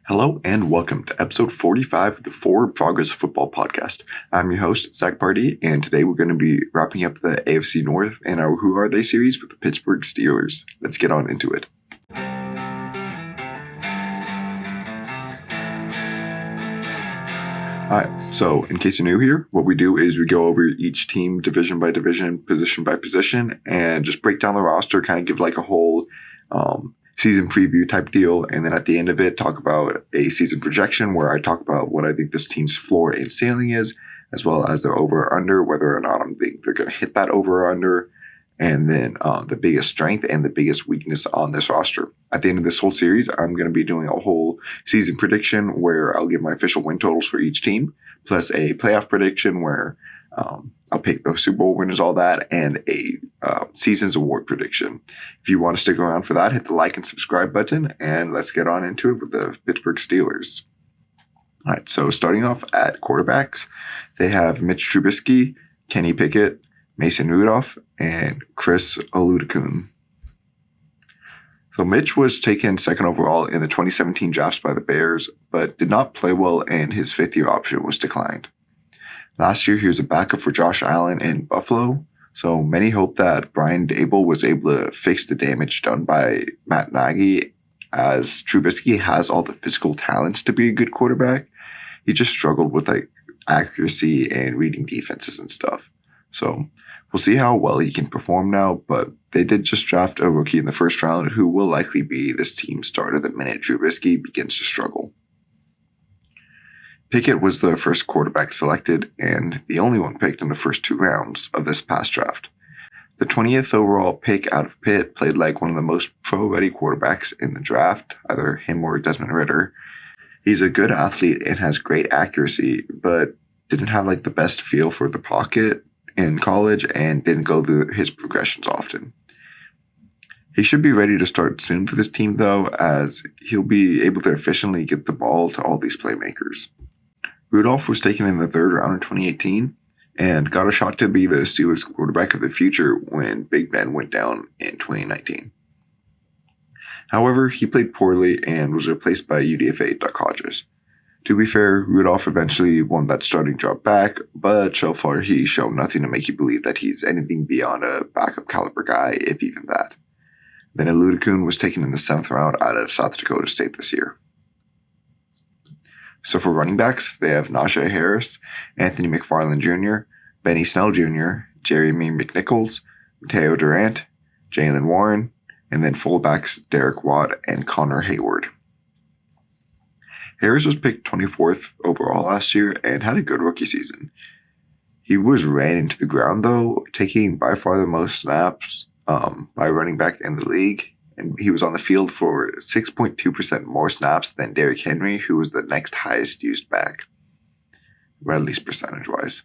Hello and welcome to episode 45 of the Forward Progress Football Podcast. I'm your host, Zach Party, and today we're going to be wrapping up the AFC North and our Who Are They series with the Pittsburgh Steelers. Let's get on into it. Alright, so in case you're new here, what we do is we go over each team division by division, position by position, and just break down the roster, kind of give like a whole season preview type deal, and then at the end of it, talk about a season projection where I talk about what I think this team's floor and ceiling is, as well as their over or under, whether or not I think they're going to hit that over or under, and then the biggest strength and the biggest weakness on this roster. At the end of this whole series, I'm going to be doing a whole season prediction where I'll give my official win totals for each team, plus a playoff prediction where I'll pick those Super Bowl winners, all that, and a season's award prediction. If you want to stick around for that, hit the like and subscribe button, and let's get on into it with the Pittsburgh Steelers. All right, so starting off at quarterbacks, they have Mitch Trubisky, Kenny Pickett, Mason Rudolph, and Chris Oludokun. So Mitch was taken second overall in the 2017 drafts by the Bears, but did not play well, and his fifth-year option was declined. Last year, he was a backup for Josh Allen in Buffalo, so many hope that Brian Daboll was able to fix the damage done by Matt Nagy, as Trubisky has all the physical talents to be a good quarterback. He just struggled with accuracy and reading defenses and stuff. So we'll see how well he can perform now, but they did just draft a rookie in the first round who will likely be this team's starter the minute Trubisky begins to struggle. Pickett was the first quarterback selected and the only one picked in the first two rounds of this past draft. The 20th overall pick out of Pitt played like one of the most pro-ready quarterbacks in the draft, either him or Desmond Ridder. He's a good athlete and has great accuracy, but didn't have like the best feel for the pocket in college and didn't go through his progressions often. He should be ready to start soon for this team though, as he'll be able to efficiently get the ball to all these playmakers. Rudolph was taken in the third round in 2018 and got a shot to be the Steelers quarterback of the future when Big Ben went down in 2019. However, he played poorly and was replaced by UDFA Duck Hodges. To be fair, Rudolph eventually won that starting job back, but so far he's shown nothing to make you believe that he's anything beyond a backup caliber guy, if even that. Then Oludokun was taken in the 7th round out of South Dakota State this year. So for running backs, they have Najee Harris, Anthony McFarland Jr., Benny Snell Jr., Jeremy McNichols, Mateo Durant, Jalen Warren, and then fullbacks Derek Watt and Connor Hayward. Harris was picked 24th overall last year and had a good rookie season. He was ran into the ground though, taking by far the most snaps by running back in the league. And he was on the field for 6.2% more snaps than Derrick Henry, who was the next highest used back, or at least percentage-wise.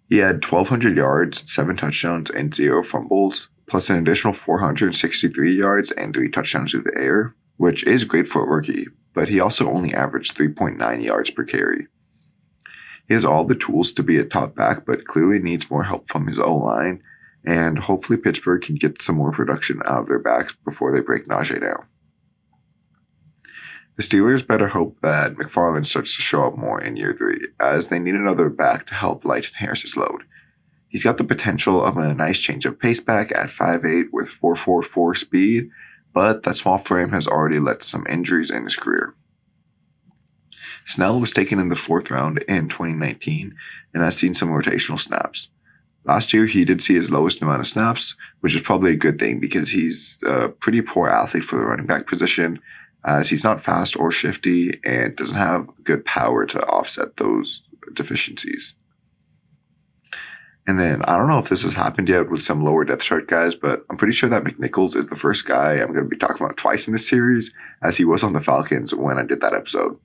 He had 1,200 yards, 7 touchdowns, and 0 fumbles, plus an additional 463 yards and 3 touchdowns through the air, which is great for a rookie, but he also only averaged 3.9 yards per carry. He has all the tools to be a top back, but clearly needs more help from his O-line, and hopefully Pittsburgh can get some more production out of their backs before they break Najee down. The Steelers better hope that McFarland starts to show up more in year 3, as they need another back to help lighten Harris's load. He's got the potential of a nice change of pace back at 5'8" with 4.44 speed, but that small frame has already led to some injuries in his career. Snell was taken in the 4th round in 2019 and has seen some rotational snaps. Last year, he did see his lowest amount of snaps, which is probably a good thing because he's a pretty poor athlete for the running back position, as he's not fast or shifty and doesn't have good power to offset those deficiencies. And then, I don't know if this has happened yet with some lower depth chart guys, but I'm pretty sure that McNichols is the first guy I'm going to be talking about twice in this series, as he was on the Falcons when I did that episode.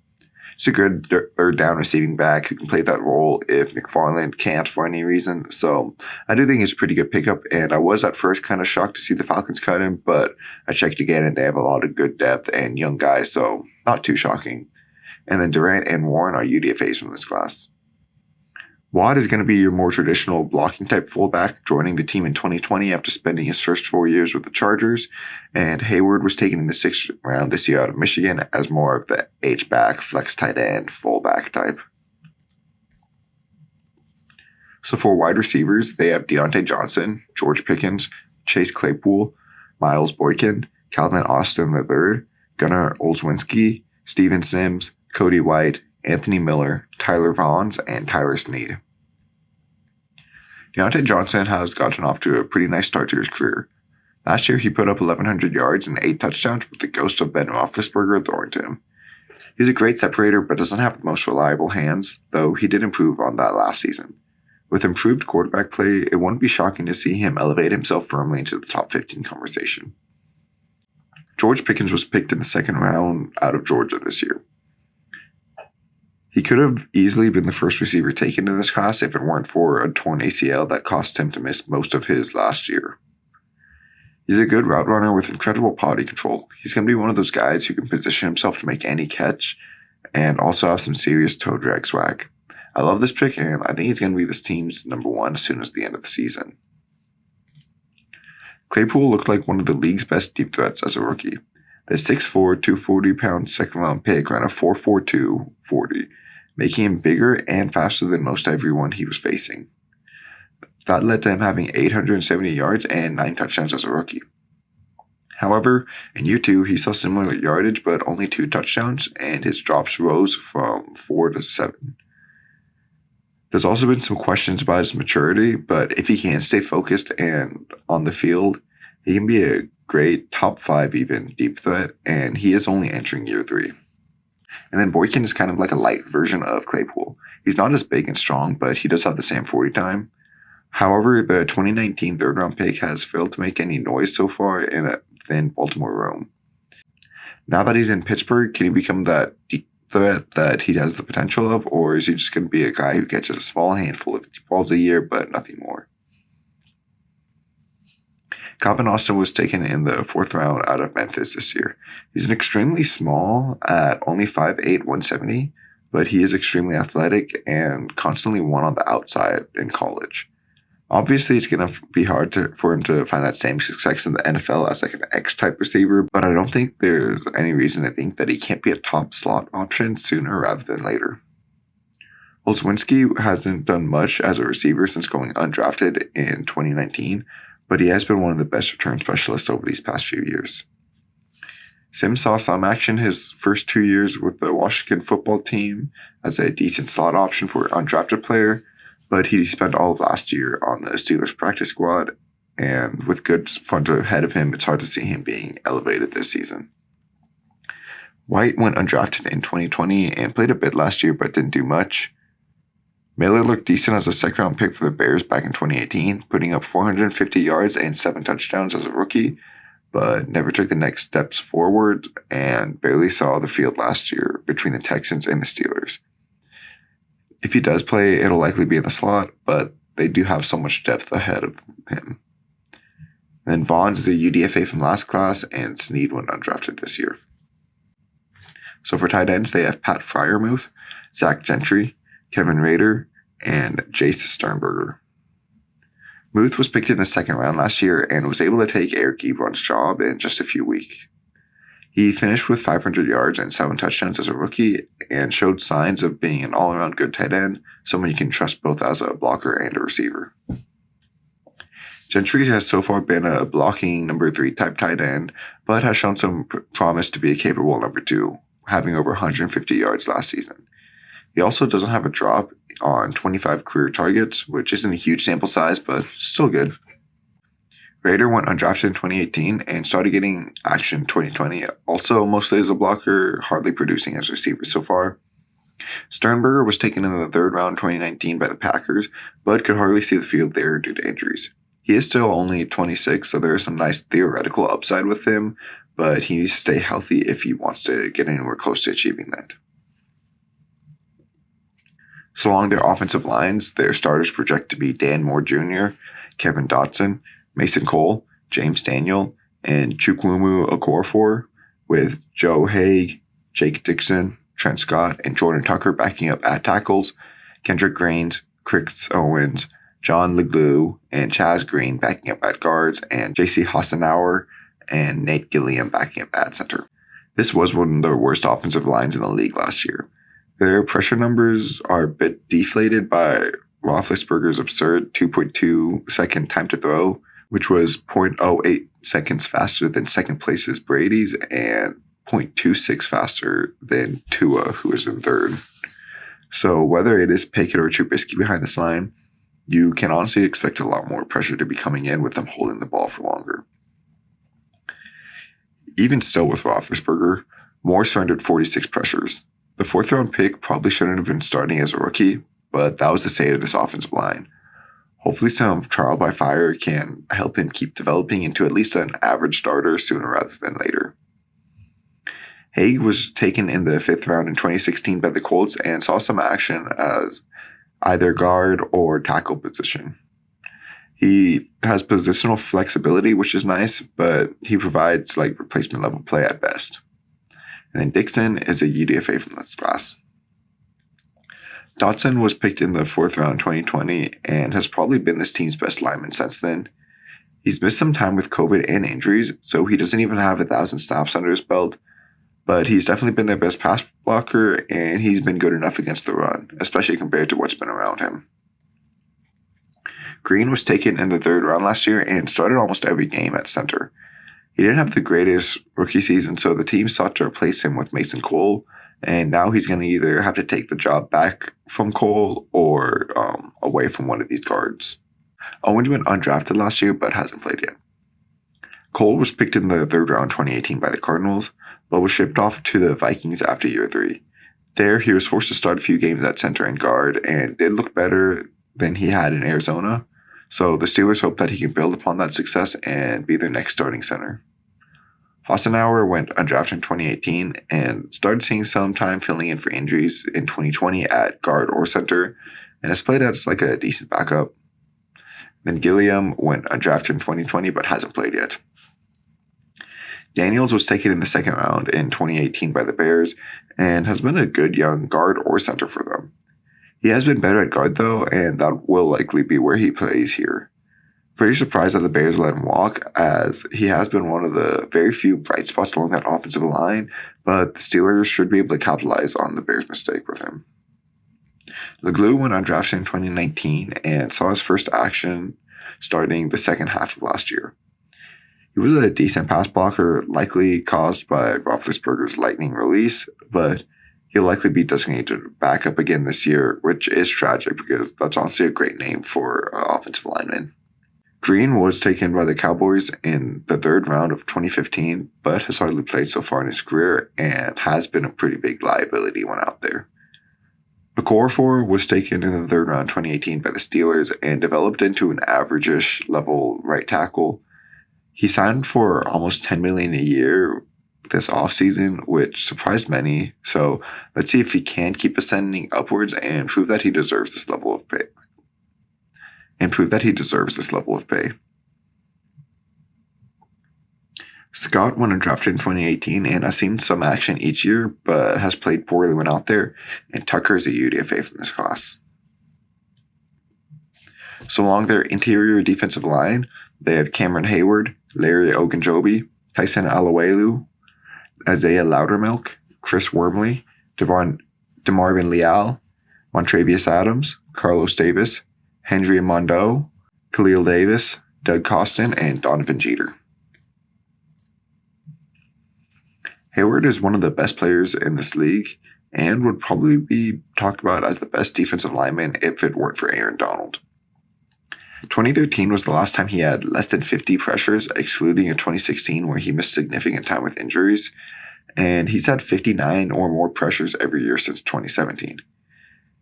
He's a good third down receiving back who can play that role if McFarland can't for any reason. So I do think he's a pretty good pickup, and I was at first kind of shocked to see the Falcons cut him, but I checked again and they have a lot of good depth and young guys, so not too shocking. And then Durant and Warren are UDFAs from this class. Watt is going to be your more traditional blocking type fullback, joining the team in 2020 after spending his first 4 years with the Chargers. And Hayward was taken in the 6th round this year out of Michigan as more of the H-back, flex tight end, fullback type. So for wide receivers, they have Deontay Johnson, George Pickens, Chase Claypool, Miles Boykin, Calvin Austin III, Gunnar Olszewski, Steven Sims, Cody White, Anthony Miller, Tyler Vaughns, and Tyler Snead. Deontay Johnson has gotten off to a pretty nice start to his career. Last year, he put up 1,100 yards and 8 touchdowns with the ghost of Ben Roethlisberger throwing to him. He's a great separator but doesn't have the most reliable hands, though he did improve on that last season. With improved quarterback play, it wouldn't be shocking to see him elevate himself firmly into the top 15 conversation. George Pickens was picked in the 2nd round out of Georgia this year. He could have easily been the first receiver taken in this class if it weren't for a torn ACL that cost him to miss most of his last year. He's a good route runner with incredible body control. He's going to be one of those guys who can position himself to make any catch and also have some serious toe drag swag. I love this pick, and I think he's going to be this team's number 1 as soon as the end of the season. Claypool looked like one of the league's best deep threats as a rookie. The 6'4", 240-pound second-round pick ran a 4.42 40, making him bigger and faster than most everyone he was facing. That led to him having 870 yards and 9 touchdowns as a rookie. However, in year 2, he saw similar yardage but only 2 touchdowns, and his drops rose from 4 to 7. There's also been some questions about his maturity, but if he can stay focused and on the field, he can be a great top 5 even deep threat, and he is only entering year 3. And then Boykin is kind of like a light version of Claypool. He's not as big and strong, but he does have the same 40 time. However, the 2019 third-round pick has failed to make any noise so far in a thin Baltimore room. Now that he's in Pittsburgh, can he become that deep threat that he has the potential of, or is he just going to be a guy who catches a small handful of deep balls a year, but nothing more? Calvin Austin was taken in the 4th round out of Memphis this year. He's an extremely small at only 5'8", 170, but he is extremely athletic and constantly won on the outside in college. Obviously, it's going to be hard for him to find that same success in the NFL as like an X-type receiver, but I don't think there's any reason to think that he can't be a top slot option sooner rather than later. Olszewski hasn't done much as a receiver since going undrafted in 2019, but he has been one of the best return specialists over these past few years. Sims saw some action his first 2 years with the Washington football team as a decent slot option for an undrafted player, but he spent all of last year on the Steelers practice squad, and with good front ahead of him, it's hard to see him being elevated this season. White went undrafted in 2020 and played a bit last year but didn't do much. Miller looked decent as a 2nd-round pick for the Bears back in 2018, putting up 450 yards and 7 touchdowns as a rookie, but never took the next steps forward and barely saw the field last year between the Texans and the Steelers. If he does play, it'll likely be in the slot, but they do have so much depth ahead of him. Then Vaughns is a UDFA from last class, and Snead went undrafted this year. So for tight ends, they have Pat Freiermuth, Zach Gentry, Kevin Rader, and Jace Sternberger. Muth was picked in the 2nd round last year and was able to take Eric Ebron's job in just a few weeks. He finished with 500 yards and 7 touchdowns as a rookie and showed signs of being an all-around good tight end, someone you can trust both as a blocker and a receiver. Gentry has so far been a blocking number 3 type tight end, but has shown some promise to be a capable number 2, having over 150 yards last season. He also doesn't have a drop on 25 career targets, which isn't a huge sample size, but still good. Rader went undrafted in 2018 and started getting action in 2020, also mostly as a blocker, hardly producing as a receiver so far. Sternberger was taken in the 3rd round in 2019 by the Packers, but could hardly see the field there due to injuries. He is still only 26, so there is some nice theoretical upside with him, but he needs to stay healthy if he wants to get anywhere close to achieving that. So along their offensive lines, their starters project to be Dan Moore Jr., Kevin Dotson, Mason Cole, James Daniel, and Chukwuemu Okorafor, with Joe Haig, Jake Dixon, Trent Scott, and Jordan Tucker backing up at tackles, Kendrick Grains, Chris Owens, John Leglue, and Chaz Green backing up at guards, and J.C. Hassenauer and Nate Gilliam backing up at center. This was one of the worst offensive lines in the league last year. Their pressure numbers are a bit deflated by Roethlisberger's absurd 2.2 second time to throw, which was 0.08 seconds faster than second place's Brady's and 0.26 faster than Tua, who is in third. So whether it is Pickett or Trubisky behind this line, you can honestly expect a lot more pressure to be coming in with them holding the ball for longer. Even still with Roethlisberger, Moore surrendered 46 pressures. The fourth-round pick probably shouldn't have been starting as a rookie, but that was the state of this offensive line. Hopefully some trial by fire can help him keep developing into at least an average starter sooner rather than later. Haig was taken in the 5th round in 2016 by the Colts and saw some action as either guard or tackle position. He has positional flexibility, which is nice, but he provides replacement level play at best. And then Dixon is a UDFA from this class. Dotson was picked in the 4th round 2020 and has probably been this team's best lineman since then. He's missed some time with COVID and injuries, so he doesn't even have 1,000 snaps under his belt, but he's definitely been their best pass blocker, and he's been good enough against the run, especially compared to what's been around him. Green was taken in the 3rd round last year and started almost every game at center. He didn't have the greatest rookie season, so the team sought to replace him with Mason Cole, and now he's going to either have to take the job back from Cole or away from one of these guards. Owens went undrafted last year but hasn't played yet. Cole was picked in the 3rd round 2018 by the Cardinals, but was shipped off to the Vikings after year 3. There, he was forced to start a few games at center and guard and did look better than he had in Arizona, so the Steelers hope that he can build upon that success and be their next starting center. Hassenauer went undrafted in 2018 and started seeing some time filling in for injuries in 2020 at guard or center, and has played as a decent backup. Then Gilliam went undrafted in 2020 but hasn't played yet. Daniels was taken in the 2nd round in 2018 by the Bears and has been a good young guard or center for them. He has been better at guard though, and that will likely be where he plays here. Pretty surprised that the Bears let him walk, as he has been one of the very few bright spots along that offensive line, but the Steelers should be able to capitalize on the Bears' mistake with him. Leglue went undrafted in 2019 and saw his first action starting the second half of last year. He was a decent pass blocker, likely caused by Roethlisberger's lightning release, but he'll likely be designated back up again this year, which is tragic because that's honestly a great name for an offensive lineman. Green was taken by the Cowboys in the 3rd round of 2015, but has hardly played so far in his career and has been a pretty big liability when out there. Okorafor was taken in the 3rd round 2018 by the Steelers and developed into an average-ish level right tackle. He signed for almost $10 million a year this offseason, which surprised many, so let's see if he can keep ascending upwards and prove that he deserves this level of pay. Scott went undrafted in 2018 and has seen some action each year, but has played poorly when out there, and Tucker is a UDFA from this class. So along their interior defensive line, they have Cameron Hayward, Larry Ogunjobi, Tyson Aluelu, Isaiah Loudermilk, Chris Wormley, DeMarvin Leal, Montravius Adams, Carlos Davis, Henry Mondo, Khalil Davis, Doug Costin, and Donovan Jeter. Hayward is one of the best players in this league and would probably be talked about as the best defensive lineman if it weren't for Aaron Donald. 2013 was the last time he had less than 50 pressures, excluding a 2016 where he missed significant time with injuries, and he's had 59 or more pressures every year since 2017.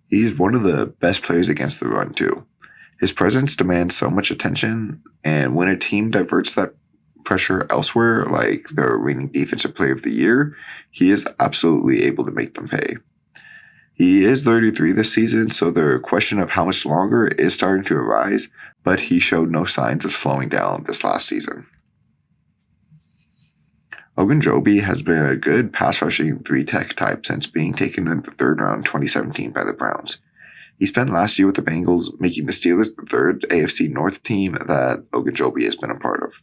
He's one of the best players against the run too. His presence demands so much attention, and when a team diverts that pressure elsewhere, like the reigning defensive player of the year, he is absolutely able to make them pay. He is 33 this season, so the question of how much longer is starting to arise, but he showed no signs of slowing down this last season. Ogunjobi has been a good pass rushing 3-tech type since being taken in the 3rd round 2017 by the Browns. He spent last year with the Bengals, making the Steelers the third AFC North team that Ogunjobi has been a part of.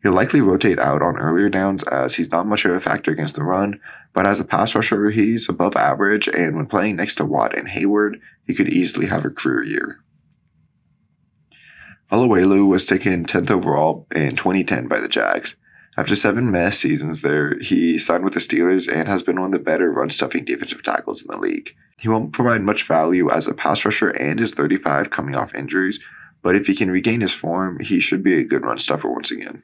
He'll likely rotate out on earlier downs as he's not much of a factor against the run, but as a pass rusher, he's above average, and when playing next to Watt and Hayward, he could easily have a career year. Oluwelu was taken 10th overall in 2010 by the Jags. After 7 mess seasons there, he signed with the Steelers and has been one of the better run-stuffing defensive tackles in the league. He won't provide much value as a pass rusher and is 35 coming off injuries, but if he can regain his form, he should be a good run-stuffer once again.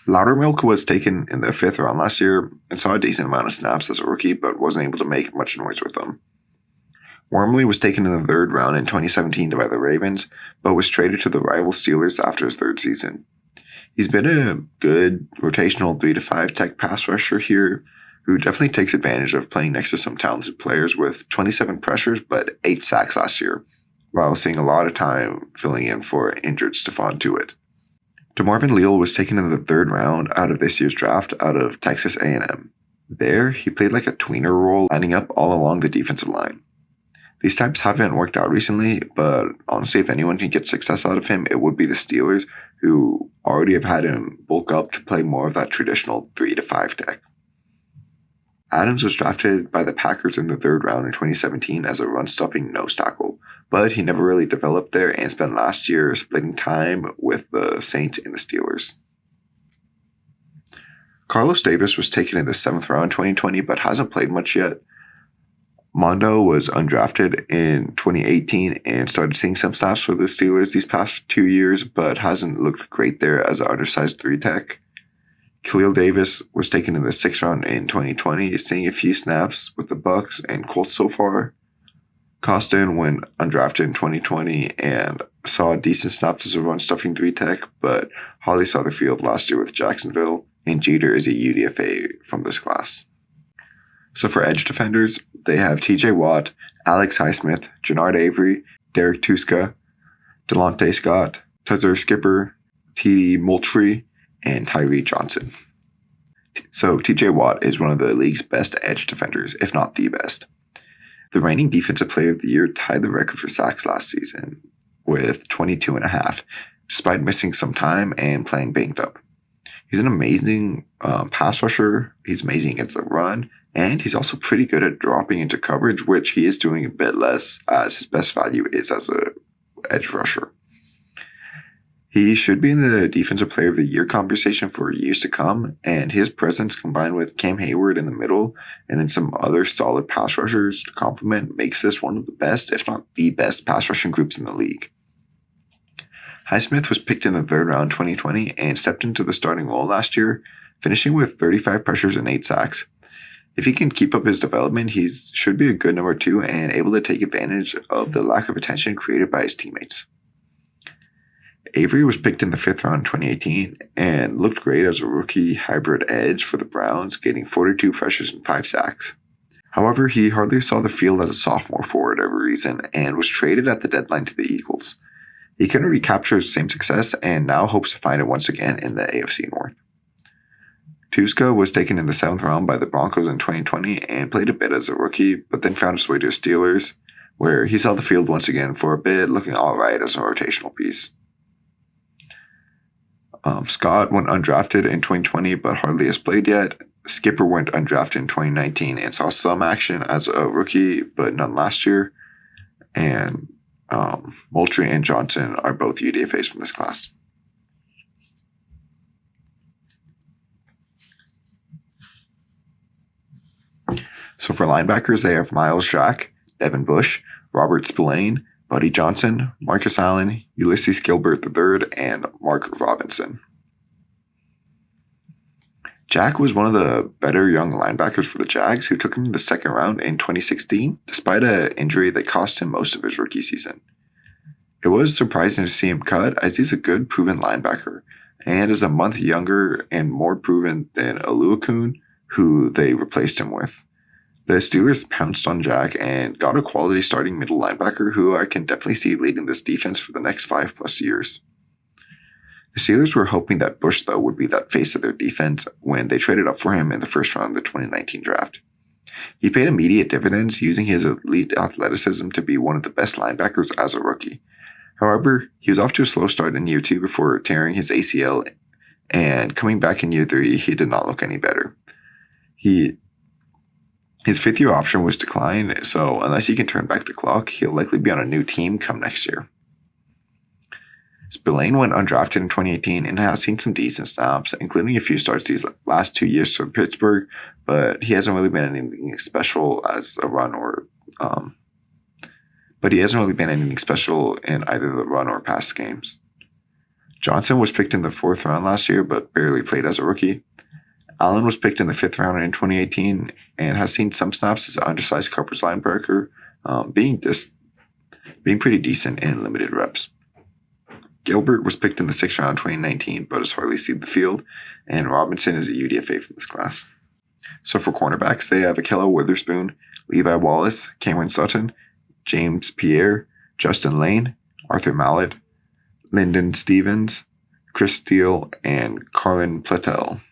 Loudermilk was taken in the 5th round last year and saw a decent amount of snaps as a rookie, but wasn't able to make much noise with them. Wormley was taken in the 3rd round in 2017 by the Ravens, but was traded to the rival Steelers after his 3rd season. He's been a good rotational 3 to 5 tech pass rusher here, who definitely takes advantage of playing next to some talented players with 27 pressures but 8 sacks last year, while seeing a lot of time filling in for injured Stephon Tuitt. DeMarvin Leal was taken in the 3rd round out of this year's draft out of Texas A&M. There, he played like a tweener role, lining up all along the defensive line. These types haven't worked out recently, but honestly, if anyone can get success out of him, it would be the Steelers, who already have had him bulk up to play more of that traditional 3 to 5 tech. Adams was drafted by the Packers in the 3rd round in 2017 as a run-stuffing nose tackle, but he never really developed there and spent last year splitting time with the Saints and the Steelers. Carlos Davis was taken in the 7th round in 2020 but hasn't played much yet. Mondo was undrafted in 2018 and started seeing some snaps for the Steelers these past 2 years, but hasn't looked great there as an undersized 3 tech. Khalil Davis was taken in the 6th round in 2020, seeing a few snaps with the Bucks and Colts so far. Costin went undrafted in 2020 and saw decent snaps as a run-stuffing 3 tech, but hardly saw the field last year with Jacksonville, and Jeter is a UDFA from this class. So for edge defenders, they have TJ Watt, Alex Highsmith, Jannard Avery, Derek Tuska, Delonte Scott, Tuzzer Skipper, TD Moultrie, and Tyree Johnson. So TJ Watt is one of the league's best edge defenders, if not the best. The reigning Defensive Player of the Year tied the record for sacks last season with 22.5, despite missing some time and playing banged up. He's an amazing pass rusher. He's amazing against the run, and he's also pretty good at dropping into coverage, which he is doing a bit less as his best value is as a edge rusher. He should be in the Defensive Player of the Year conversation for years to come, and his presence combined with Cam Hayward in the middle and then some other solid pass rushers to complement makes this one of the best, if not the best, pass rushing groups in the league. Highsmith was picked in the 3rd round 2020 and stepped into the starting role last year, finishing with 35 pressures and 8 sacks. If he can keep up his development, he should be a good number 2 and able to take advantage of the lack of attention created by his teammates. Avery was picked in the 5th round in 2018 and looked great as a rookie hybrid edge for the Browns, getting 42 pressures and 5 sacks. However, he hardly saw the field as a sophomore for whatever reason and was traded at the deadline to the Eagles. He couldn't recapture his same success and now hopes to find it once again in the AFC North. Tuska was taken in the 7th round by the Broncos in 2020 and played a bit as a rookie, but then found his way to the Steelers, where he saw the field once again for a bit, looking alright as a rotational piece. Scott went undrafted in 2020 but hardly has played yet. Skipper went undrafted in 2019 and saw some action as a rookie, but none last year. And Moultrie and Johnson are both UDFAs from this class. So for linebackers, they have Miles Jack, Devin Bush, Robert Spillane, Buddy Johnson, Marcus Allen, Ulysses Gilbert III, and Mark Robinson. Jack was one of the better young linebackers for the Jags, who took him in the 2nd round in 2016, despite an injury that cost him most of his rookie season. It was surprising to see him cut, as he's a good, proven linebacker, and is a month younger and more proven than Oluokun, who they replaced him with. The Steelers pounced on Jack and got a quality starting middle linebacker who I can definitely see leading this defense for the next 5+ years. The Steelers were hoping that Bush, though, would be that face of their defense when they traded up for him in the 1st round of the 2019 draft. He paid immediate dividends, using his elite athleticism to be one of the best linebackers as a rookie. However, he was off to a slow start in year 2 before tearing his ACL, and coming back in year 3, he did not look any better. His 5th-year option was declined, so unless he can turn back the clock, he'll likely be on a new team come next year. Spillane went undrafted in 2018 and has seen some decent snaps, including a few starts these last 2 years for Pittsburgh, but he hasn't really been anything special as a run or in either the run or pass games. Johnson was picked in the 4th round last year, but barely played as a rookie. Allen was picked in the 5th round in 2018 and has seen some snaps as an undersized coverage linebacker, being pretty decent in limited reps. Gilbert was picked in the 6th round in 2019, but has hardly seen the field, and Robinson is a UDFA from this class. So for cornerbacks, they have Ahkello Witherspoon, Levi Wallace, Cameron Sutton, James Pierre, Justin Lane, Arthur Mallett, Lyndon Stevens, Chris Steele, and Carlin Platel.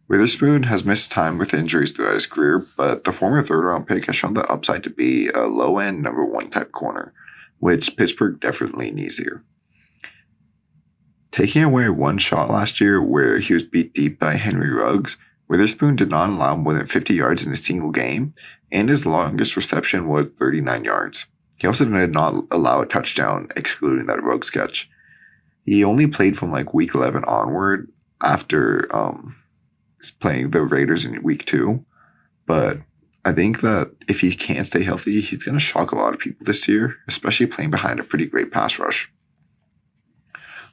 Witherspoon has missed time with injuries throughout his career, but the former 3rd-round pick has shown the upside to be a low-end number 1 type corner, which Pittsburgh definitely needs here. Taking away one shot last year where he was beat deep by Henry Ruggs, Witherspoon did not allow more than 50 yards in a single game, and his longest reception was 39 yards. He also did not allow a touchdown, excluding that Ruggs catch. He only played from week 11 onward after playing the Raiders in week 2, but I think that if he can't stay healthy, he's going to shock a lot of people this year, especially playing behind a pretty great pass rush.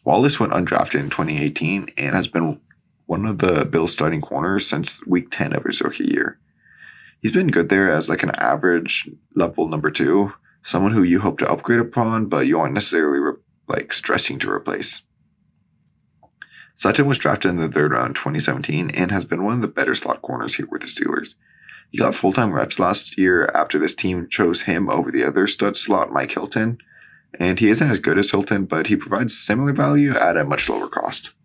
Wallace went undrafted in 2018 and has been one of the Bills' starting corners since week 10 of his rookie year. He's been good there as an average level number 2, someone who you hope to upgrade upon, but you aren't necessarily stressing to replace. Sutton was drafted in the 3rd round in 2017 and has been one of the better slot corners here with the Steelers. He got full-time reps last year after this team chose him over the other stud slot, Mike Hilton, and he isn't as good as Hilton, but he provides similar value at a much lower cost.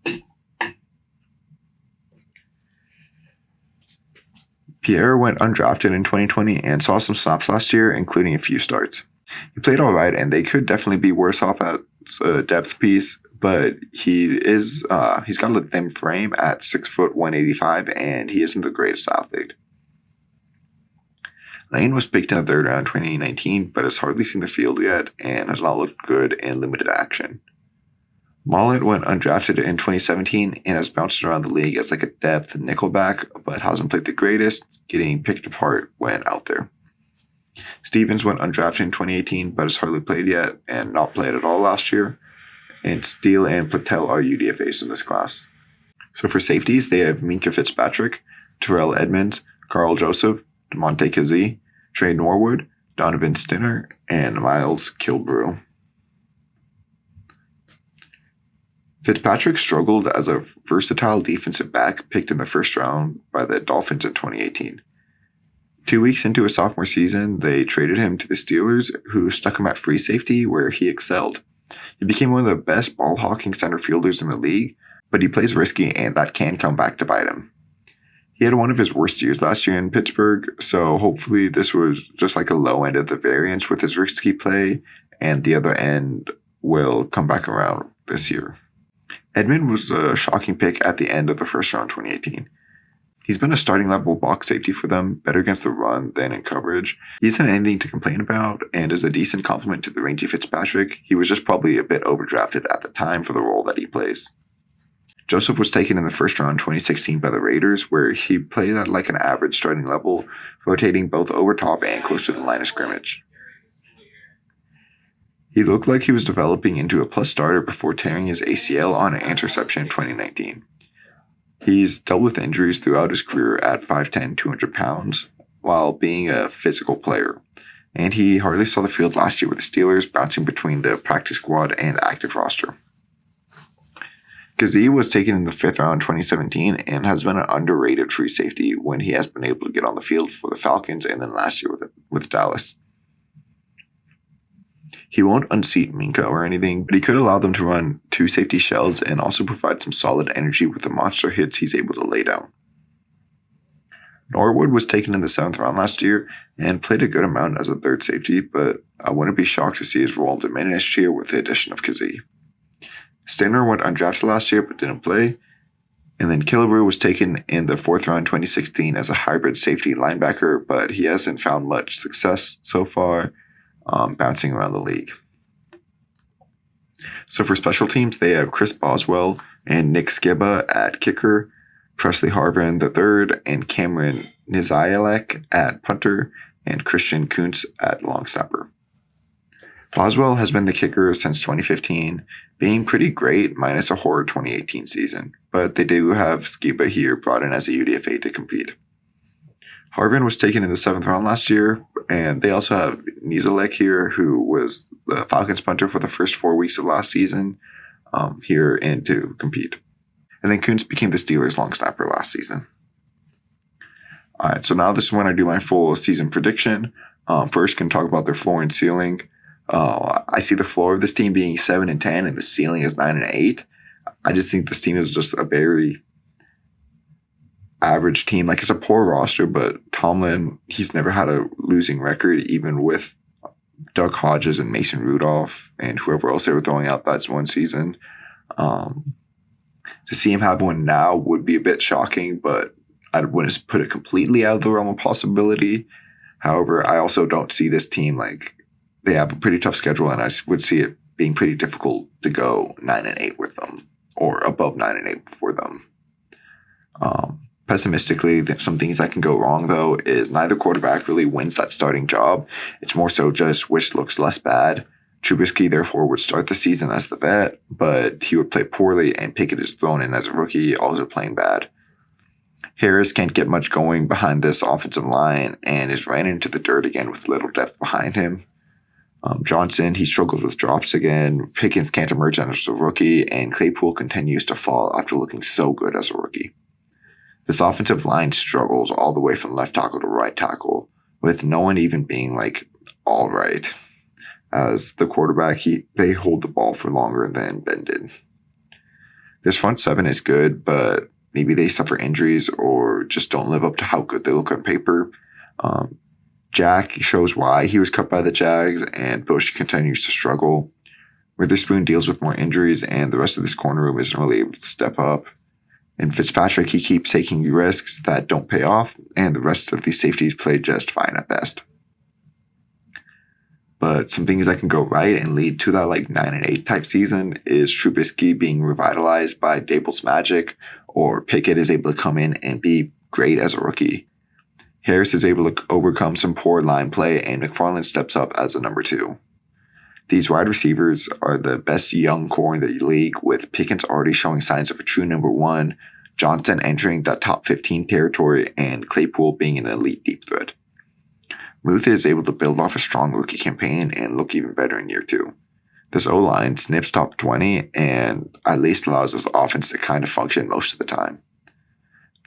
Pierre went undrafted in 2020 and saw some snaps last year, including a few starts. He played all right, and they could definitely be worse off as a depth piece, but he's got a thin frame at 6', 185, and he isn't the greatest athlete. Lane was picked in the 3rd round in 2019, but has hardly seen the field yet and has not looked good in limited action. Mallett went undrafted in 2017 and has bounced around the league as a depth nickelback, but hasn't played the greatest, getting picked apart when out there. Stevens went undrafted in 2018, but has hardly played yet and not played at all last year. And Steele and Platel are UDFAs in this class. So for safeties, they have Minka Fitzpatrick, Terrell Edmonds, Carl Joseph, DeMonte Kazee, Trey Norwood, Donovan Stinner, and Miles Kilbrew. Fitzpatrick struggled as a versatile defensive back picked in the 1st round by the Dolphins in 2018. 2 weeks into his sophomore season, they traded him to the Steelers, who stuck him at free safety, where he excelled. He became one of the best ball-hawking center fielders in the league, but he plays risky, and that can come back to bite him. He had one of his worst years last year in Pittsburgh, so hopefully this was just a low end of the variance with his risky play, and the other end will come back around this year. Edmund was a shocking pick at the end of the 1st round 2018. He's been a starting level box safety for them, better against the run than in coverage. He isn't anything to complain about and is a decent complement to the rangy Fitzpatrick. He was just probably a bit overdrafted at the time for the role that he plays. Joseph was taken in the 1st round in 2016 by the Raiders, where he played at an average starting level, rotating both over top and close to the line of scrimmage. He looked like he was developing into a plus starter before tearing his ACL on an interception in 2019. He's dealt with injuries throughout his career at 5'10", 200 pounds, while being a physical player, and he hardly saw the field last year with the Steelers, bouncing between the practice squad and active roster. Kazee was taken in the 5th round in 2017 and has been an underrated free safety when he has been able to get on the field for the Falcons and then last year with Dallas. He won't unseat Minka or anything, but he could allow them to run 2 safety shells and also provide some solid energy with the monster hits he's able to lay down. Norwood was taken in the 7th round last year and played a good amount as a third safety, but I wouldn't be shocked to see his role diminished here with the addition of Kazee. Stanner went undrafted last year but didn't play. And then Killebrew was taken in the 4th round 2016 as a hybrid safety linebacker, but he hasn't found much success so far bouncing around the league. So for special teams, they have Chris Boswell and Nick Skiba at kicker, Presley Harvin III and Cameron Nizialek at punter, and Christian Kuntz at long snapper. Boswell has been the kicker since 2015, being pretty great minus a horror 2018 season, but they do have Skiba here brought in as a UDFA to compete. Harvin was taken in the 7th round last year, and they also have Nizialek here, who was the Falcons punter for the first 4 weeks of last season, here in to compete. And then Kuntz became the Steelers' long snapper last season. All right, so now this is when I do my full season prediction. First, can talk about their floor and ceiling. I see the floor of this team being 7-10, and the ceiling is 9-8. I just think this team is just a very average team. Like, it's a poor roster, but Tomlin, he's never had a losing record, even with Doug Hodges and Mason Rudolph and whoever else they were throwing out that's one season. To see him have one now would be a bit shocking, but I wouldn't put it completely out of the realm of possibility. However, I also don't see this team, like, they have a pretty tough schedule, and I would see it being pretty difficult to go 9-8 with them or above 9-8 for them. Pessimistically, some things that can go wrong, though, is neither quarterback really wins that starting job. It's more so just which looks less bad. Trubisky, therefore, would start the season as the vet, but he would play poorly, and Pickett is thrown in as a rookie, also playing bad. Harris can't get much going behind this offensive line and is ran into the dirt again with little depth behind him. Johnson, he struggles with drops again. Pickens can't emerge as a rookie, and Claypool continues to fall after looking so good as a rookie. This offensive line struggles all the way from left tackle to right tackle, with no one even being, like, all right. As the quarterback, they hold the ball for longer than Ben did. This front seven is good, but maybe they suffer injuries or just don't live up to how good they look on paper. Jack shows why he was cut by the Jags, and Bush continues to struggle. Witherspoon deals with more injuries, and the rest of this corner room isn't really able to step up. And Fitzpatrick, he keeps taking risks that don't pay off, and the rest of these safeties play just fine at best. But some things that can go right and lead to that, like, 9-8 type season is Trubisky being revitalized by Dable's magic, or Pickett is able to come in and be great as a rookie. Harris is able to overcome some poor line play, and McFarland steps up as a number 2. These wide receivers are the best young core in the league, with Pickens already showing signs of a true number 1, Johnson entering that top 15 territory, and Claypool being an elite deep threat. Muth is able to build off a strong rookie campaign and look even better in year 2. This O-line snips top 20 and at least allows this offense to kind of function most of the time.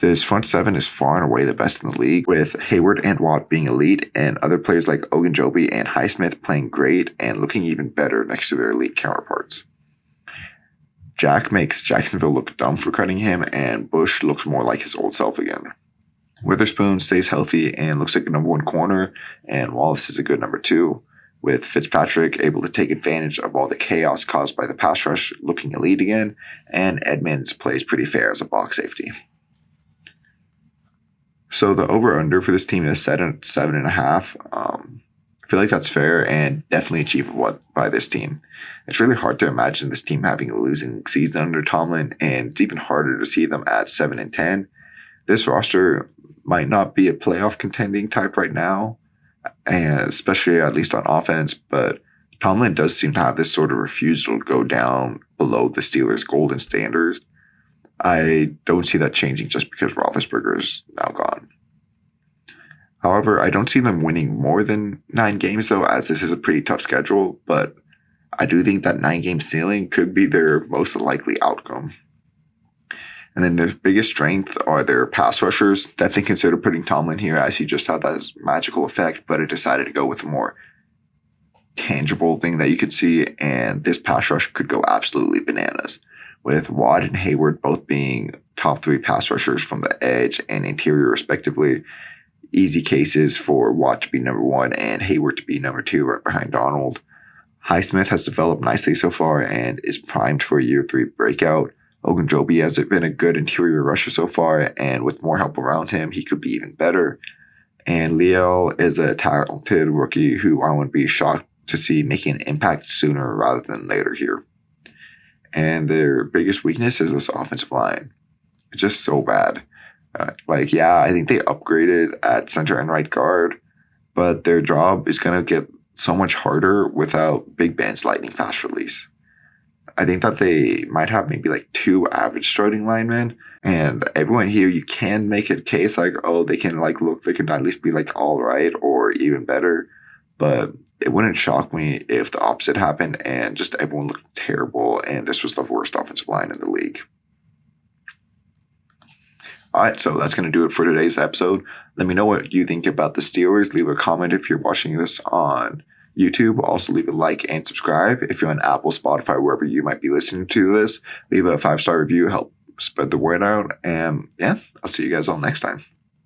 This front seven is far and away the best in the league, with Hayward and Watt being elite, and other players like Ogunjobi and Highsmith playing great and looking even better next to their elite counterparts. Jack makes Jacksonville look dumb for cutting him, and Bush looks more like his old self again. Witherspoon stays healthy and looks like a number 1 corner, and Wallace is a good number 2, with Fitzpatrick able to take advantage of all the chaos caused by the pass rush looking elite again, and Edmonds plays pretty fair as a box safety. So the over-under for this team is 7.5. I feel like that's fair and definitely achievable by this team. It's really hard to imagine this team having a losing season under Tomlin, and it's even harder to see them at 7-10. This roster might not be a playoff contending type right now, and especially at least on offense, but Tomlin does seem to have this sort of refusal to go down below the Steelers' golden standards. I don't see that changing just because Roethlisberger is now gone. However, I don't see them winning more than 9 games, though, as this is a pretty tough schedule, but I do think that 9-game ceiling could be their most likely outcome. And then their biggest strength are their pass rushers. Definitely consider putting Tomlin here, as he just had that magical effect, but I decided to go with a more tangible thing that you could see, and this pass rush could go absolutely bananas, with Watt and Hayward both being top 3 pass rushers from the edge and interior, respectively. Easy cases for Watt to be number 1 and Hayward to be number 2 right behind Donald. Highsmith has developed nicely so far and is primed for a year 3 breakout. Ogunjobi has been a good interior rusher so far, and with more help around him, he could be even better. And Leo is a talented rookie who I wouldn't be shocked to see making an impact sooner rather than later here. And their biggest weakness is this offensive line. It's just so bad. I think they upgraded at center and right guard, but their job is going to get so much harder without Big Ben's lightning fast release. I think that they might have maybe 2 average starting linemen, and everyone here, you can make a case they can they can at least be all right or even better, but it wouldn't shock me if the opposite happened and just everyone looked terrible and this was the worst offensive line in the league. All right, so that's going to do it for today's episode. Let me know what you think about the Steelers. Leave a comment if you're watching this on YouTube. Also, leave a like and subscribe. If you're on Apple, Spotify, wherever you might be listening to this, leave a 5-star review. Help spread the word out. And yeah, I'll see you guys all next time.